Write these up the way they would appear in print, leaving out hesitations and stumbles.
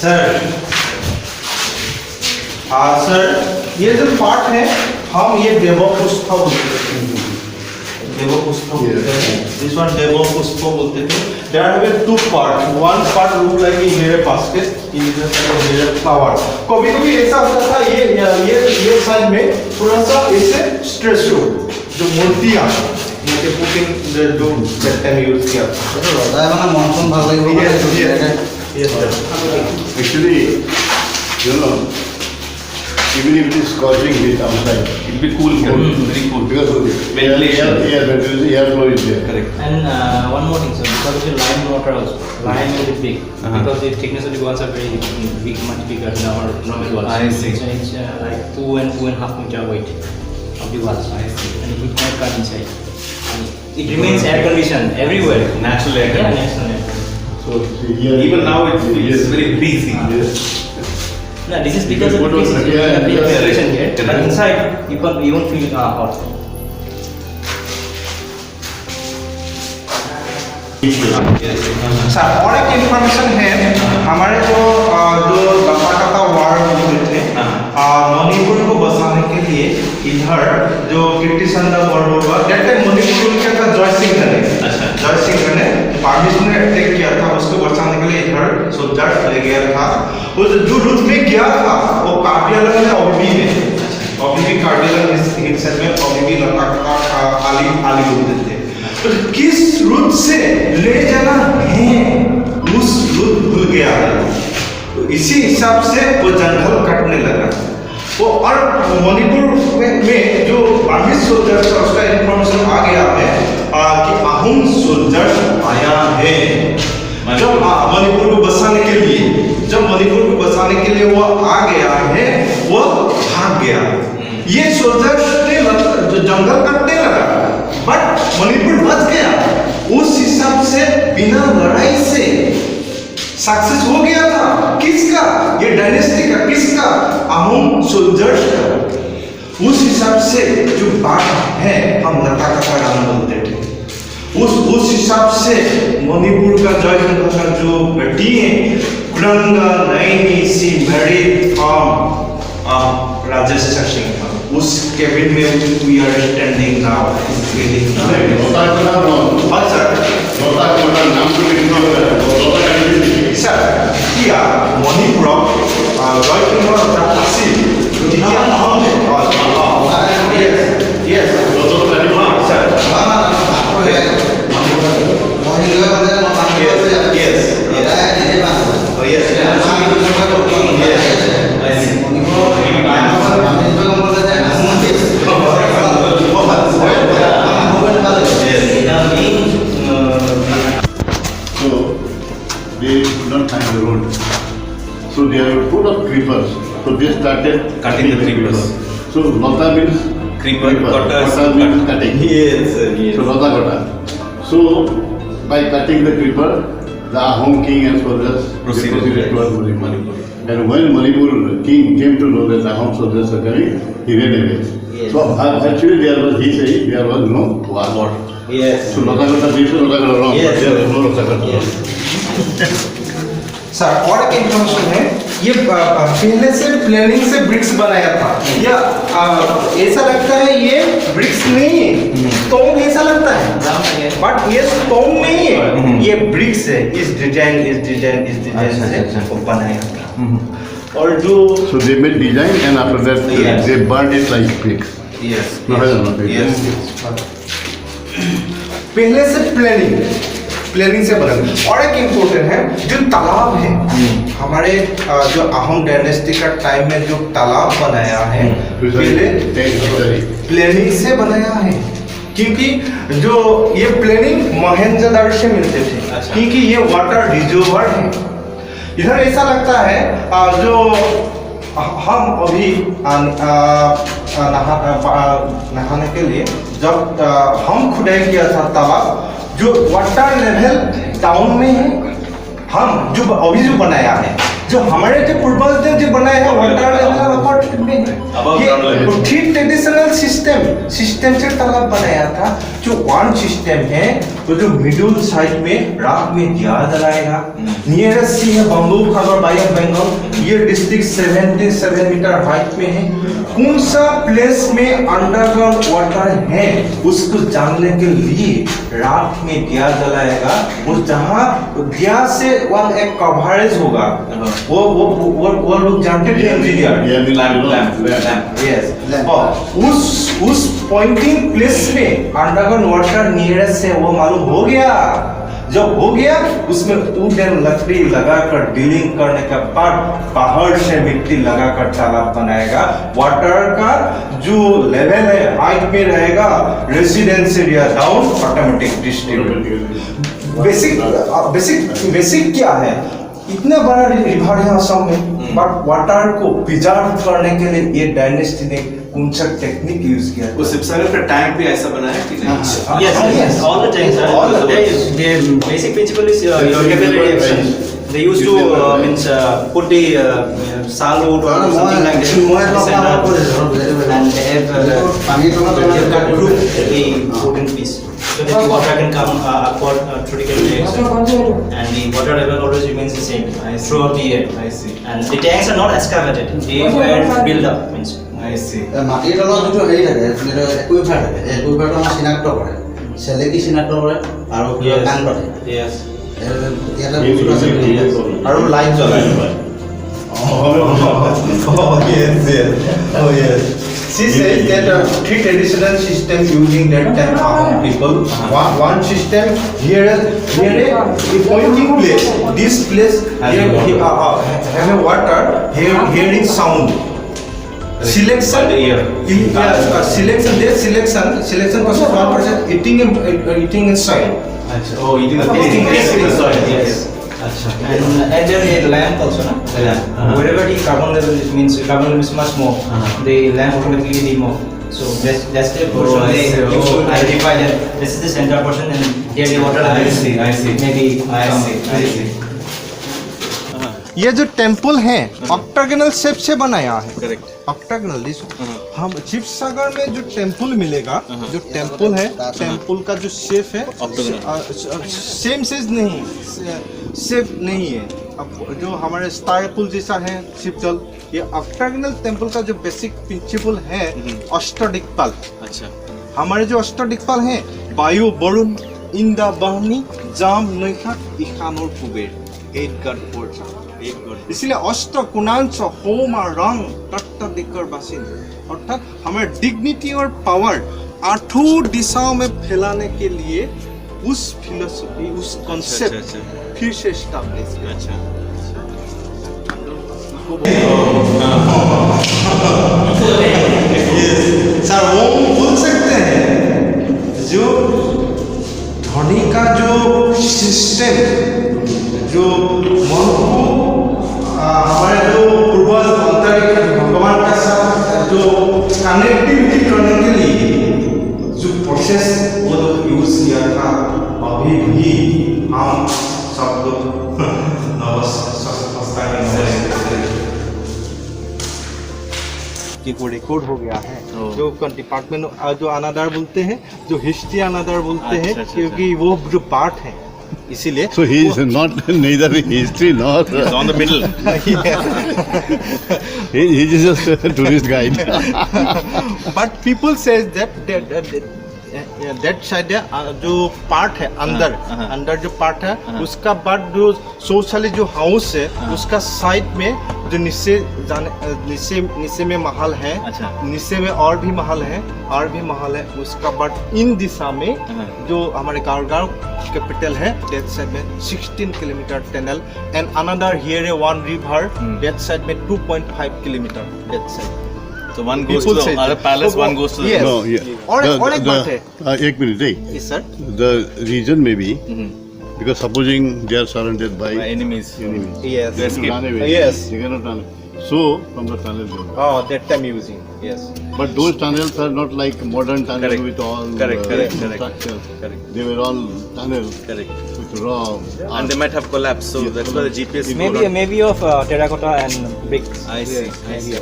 Sir sir ये जो part है हम ये देवपुष्प बोलते थे। देवपुष्प बोलते हैं। दिस वन देवपुष्प बोलते थे। There are two parts. One part look like a mirror basket, in this mirror flower. कभी-कभी ऐसा होता था ये साइड में थोड़ा सा ऐसे स्ट्रेस हो जो मूर्तियाँ मुझे पुटिंग जो that time use किया था। तो होता है ना मॉनसून भाग लगी Yes sir. Actually, you know, even if it is scorching heat outside, It will be cool here, very cool. because Ventilation. air flow is there. Correct. And one more thing, sir, because of the lime water also, lime will be big, because the thickness of the walls are very big, much bigger than our normal walls. I see. So it's like 2.5 meter weight of the walls. I see. And it cannot cut inside. And it remains air conditioned everywhere. Natural air Yeah, conditioning. natural air conditioning. So here Even now it feels very breezy. Yes. No, this is because of the Put on- physics. yeah, The yeah. refrigeration here, but Correct. inside you won't feel hot. Sir और एक information है हमारे जो लता ward होते थे मणिपुर को बसाने के लिए इधर जो कीर्तिचंद्र बरबरुआ दैट टाइम मणिपुर क्या था जय सिंह ने जय सिंह ने पाकिस्तान ने अटैक किया था उसको बचाने के लिए इधर सोल्जर ले गया था वो जो रूट में गया था वो कार्बियालम में अभी भी कार्बियालम इस हिस्से में अभी भी लता आली होते थे तो किस रूट से ले जाना है उस रूट भूल गया है तो इसी हिसाब से वो जंगल काटने लगा वो और मणिपुर में जो बांग्लादेश सोल्जर था उसका इंफॉर्मेशन आ गया है कि अहुम सोल्जर आया है जब मणिपुर को बसाने के लिए वो आ गया है वो भाग गया ये सोल्जर ने जो जंगल काटने लगा बट मणिपुर बच गया उस हिसाब से बिना लड़ाई से सक्सेस हो गया था किसका ये डायनेस्टी का किसका अहोम सोल्जर्स का उस हिसाब से जो बात है हम लता का गाना बोलते थे उस हिसाब से मणिपुर का जय जो बेटी है कुरंगा नैनी सी मैरिड फ्रॉम राजेश सिंह उस केबिन में वी आर स्टैंडिंग नाउ लोटा का नाम हाँ सर लोटा का नाम तो लिखना होगा सर किया मणिपुर जय सिंह का आसी जितिया नाम है yes So they are full of creepers. So they started Cutting the creepers. So lata means Creeper, cutters, Kata means cutting. Yes, sir, yes. So lata kata. So by cutting the creeper, the Ahom king and soldiers Proceeded towards Manipur. Manipur. And when Manipur king came to know that Ahom soldiers are coming, he ran away. Yes. So actually he said there was no war. Yes. So lata kata means lata kata wrong. Yes. There was no lata kata wrong. Sir और एक information है ये पहले से planning से BRICS बनाया था या ऐसा लगता है ये ब्रिक्स नहीं है स्टोन ऐसा लगता है बट ये स्टोन नहीं है ये ब्रिक्स है इस डिजाइन से वो बनाया था और जो So they made design and after that Yes. they burned it like pigs. Yes. No, no, no, Yes. पहले से प्लानिंग से बना और एक इम्पोर्टेंट है जो तालाब है हमारे जो अहोम डायनेस्टी का टाइम में जो तालाब बनाया है पहले प्लानिंग से बनाया है क्योंकि जो ये प्लानिंग महेंद्रगढ़ से मिलते थे क्योंकि ये वाटर रिजर्वर है इधर ऐसा लगता है जो हम अभी नहाने के लिए जब हम खुदाई किया था तालाब जो वाटर लेवल टाउन में है हम जो अभी जो बनाया है जो हमारे जो पूर्वज ने जो बनाया है वाटर लेवल अपर में है ये ठीक ट्रेडिशनल सिस्टम से तालाब बनाया था जो वन सिस्टम है तो जो मिडिल साइड में रात में दिया जलाएगा। नियरेस्ट सी है बंगोपसागर बाय ऑफ बंगाल, ये डिस्ट्रिक्ट 77 मीटर हाइट में है। कौन सा प्लेस में अंडरग्राउंड वाटर है उसको जानने के लिए रात में दिया जलाएगा। वो जहाँ दिया से वन एक कवरेज होगा, वो लोग जानते थे इंजीनियर, यस, और उस पॉइंटिंग प्लेस में अंडरग्राउंड वाटर नियरेस्ट है वो मालूम हो गया। जब हो गया उसमें वुडन लकड़ी लगाकर ड्रिलिंग करने के बाद पहाड़ से मिट्टी लगाकर तालाब बनाएगा। वाटर का जो लेवल है हाइट में रहेगा, residence area down, automatic district. Basic क्या है, इतना बड़ा रिवर है असम में, बट वाटर को प्रिजर्व करने के लिए ये डायनेस्टी ने कौन सा टेक्निक यूज किया? वो शिवसागर का टैंक भी ऐसा बना है कि नहीं? Yes, all the tanks are. All the tanks. The basic principle is capillary action. They used to put the salwood or something like that, and they have cut through the wooden piece so that the water can come upward through the capillary action, and the water level always remains the same throughout the year. I see. And the tanks are not excavated; they were built up. Means I see. মাটিৰ তলত যিটো হেৰি থাকে একুইফাৰ থাকে, একুইফাৰটো আমাৰ চিনাক্ত কৰে, চেলেকি চিনাক্ত কৰে আৰু কাণ পাতে। yes. ইয়াতে বস্তু আছে আৰু লাইট জ্বলাই। Oh yes. She says that three traditional systems using that time Ahom people. One system here a pointing place. This place here have a water. Hearing sound. Selection. Selection percent eating in soil. Oh, eating the soil. Yes. And there is a lamp also, no? Wherever the carbon level is, means carbon level is much more, the lamp automatically remove. So that's the portion they use to identify that this is the center portion and here the water level is. I see. Maybe I see. ये जो temple है octagonal shape से बनाया है। Correct. Octagonal हम शिवसागर में जो temple मिलेगा, जो टेम्पल है, टेम्पल का जो शेप है सेम साइज नहीं, शेप नहीं है। अब जो हमारे स्टार पुल जैसा है शिवजल, ये ऑक्टागोनल टेम्पल का जो बेसिक प्रिंसिपल है अष्टदिक्पाल। अच्छा। हमारे जो अष्टदिक्पाल हैं वायु, वरुण, इंद्र, बहनी, जाम, नैहाट, ईशान और कुबेर, 8 गॉड फोर्स। इसलिए अष्ट कुणांश होम और रंग तत्व दिक्कर बासिन, अर्थात हमारे डिग्निटी और पावर आठों दिशाओं में फैलाने के लिए उस फिलोसफी, उस कॉन्सेप्ट फिर से एस्टैब्लिश किया। अच्छा। सर वो बोल सकते हैं जो ध्वनि का जो सिस्टम, जो मन को हमारे जो पूर्वज अंतरिक्ष भगवान का साथ जो कनेक्टिविटी करने के लिए जो प्रोसेस वो लोग यूज किया था, अभी भी हम सब लोग वो रिकॉर्ड हो गया है। जो डिपार्टमेंट जो अनादर बोलते हैं, जो हिस्ट्री अनादर बोलते हैं, क्योंकि वो जो पार्ट है इसीलिए। So he is not neither history nor It's on the middle. he is just a tourist guide. But people says that that side जो पार्ट है अंदर, अंदर जो पार्ट है उसका बाद जो सोशली जो हाउस है उसका साइड में जो नीचे में महल है। अच्छा। नीचे में और भी महल है, उसका बाद इन दिशा में जो हमारे गाँव कैपिटल है दैट साइड में 16 kilometre tunnel and another here A one river that side में 2.5 kilometre that side. So one goes to the other palace, one goes to the Yes. No, yeah. और एक बात है। एक minute, Yes sir. the region may be because supposing they are surrounded by My enemies. enemies. Yes. They escape. Run away. Yes. They cannot run. So from the tunnel they go. Oh, that time using. Yes. But those tunnels are not like modern tunnels Correct. with all Correct. structures. Correct. They were all tunnels Correct. with raw. And they might have collapsed, so that's why the GPS. maybe of terracotta and bricks. I see. Maybe.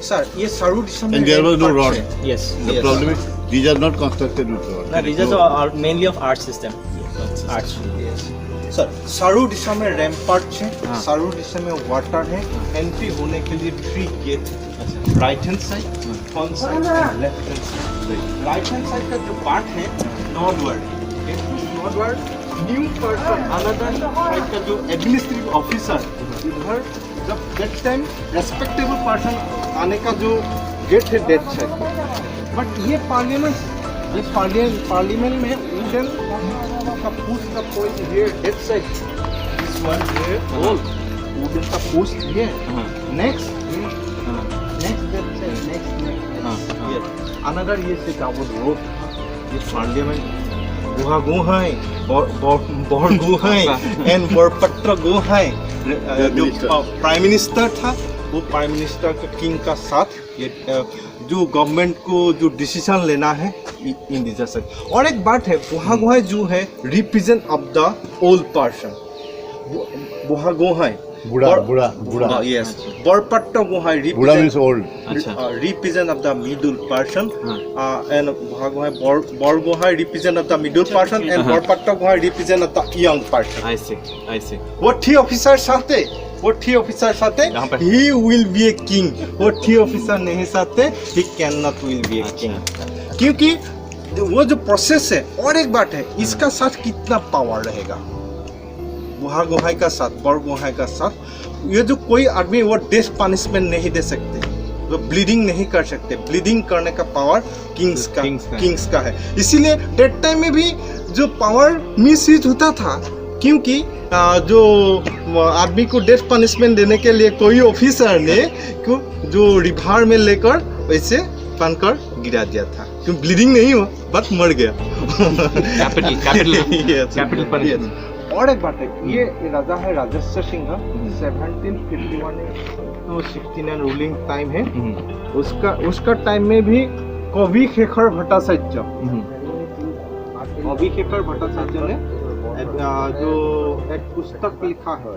Sir ये सारूडिशा में And there was no rod. Yes. The problem is these are not constructed with rod. No, these are mainly of art system. Arts. Sir सारूडिशा में rampart है, सारूडिशा में water है, entry होने के लिए 3 गेट है, right hand side, front side और left hand side. Right hand side का जो पार्ट है northward, northward new person another side का जो एडमिनिस्ट्रेटिव ऑफिसर इधर जब दैट टाइम रेस्पेक्टेबल पर्सन आने का जो गेट है डेट साइड। बट ये पार्लियामेंट में इंडियन का पोस्ट का point here that side, this one here all wooden का post here, next that side, next here another ये से डाबल रोड, ये पार्लियामेंट गुहा गोहाई बौर गोहाई एंड बरपत्र गोहाई जो प्राइम मिनिस्टर था वो प्राइम मिनिस्टर का किंग का साथ ये जो गवर्नमेंट को जो डिसीजन लेना है इन दिस। और एक बात है बुहा गोहाई जो है represent of the old person, Burha Gohain Buddha. yes Borpatra Gohain Buddha means old. represent of the middle person and Burha Gohain Bar Gohain represent of the middle person and बरपत्र Gohai represent of the young person। I see. वो 3 officer साथे, वो 3 officer साथे he will be a king, वो 3 officer नहीं साथे he cannot will be a king, क्योंकि वो जो प्रोसेस है। और एक बात है इसका साथ कितना पावर रहेगा बुहा गोहाई का साथ, बर गोहाई का साथ, ये जो कोई आदमी वो डेथ पनिशमेंट नहीं दे सकते, वो ब्लीडिंग नहीं कर सकते, ब्लीडिंग करने का पावर किंग्स का है। इसीलिए डेट टाइम में भी जो पावर मिसयूज होता था, क्योंकि जो आदमी को डेथ पनिशमेंट देने के लिए कोई ऑफिसर ने जो रिभार में लेकर वैसे बनकर गिरा दिया था, क्योंकि ब्लीडिंग नहीं हुआ बट मर गया। Capital punishment. और एक बात है ये राजा है राजर्षि सिंह 1751 to 69 रूलिंग टाइम है, उसका टाइम में भी कवि शेखर भट्टाचार्य ने जो एक पुस्तक लिखा है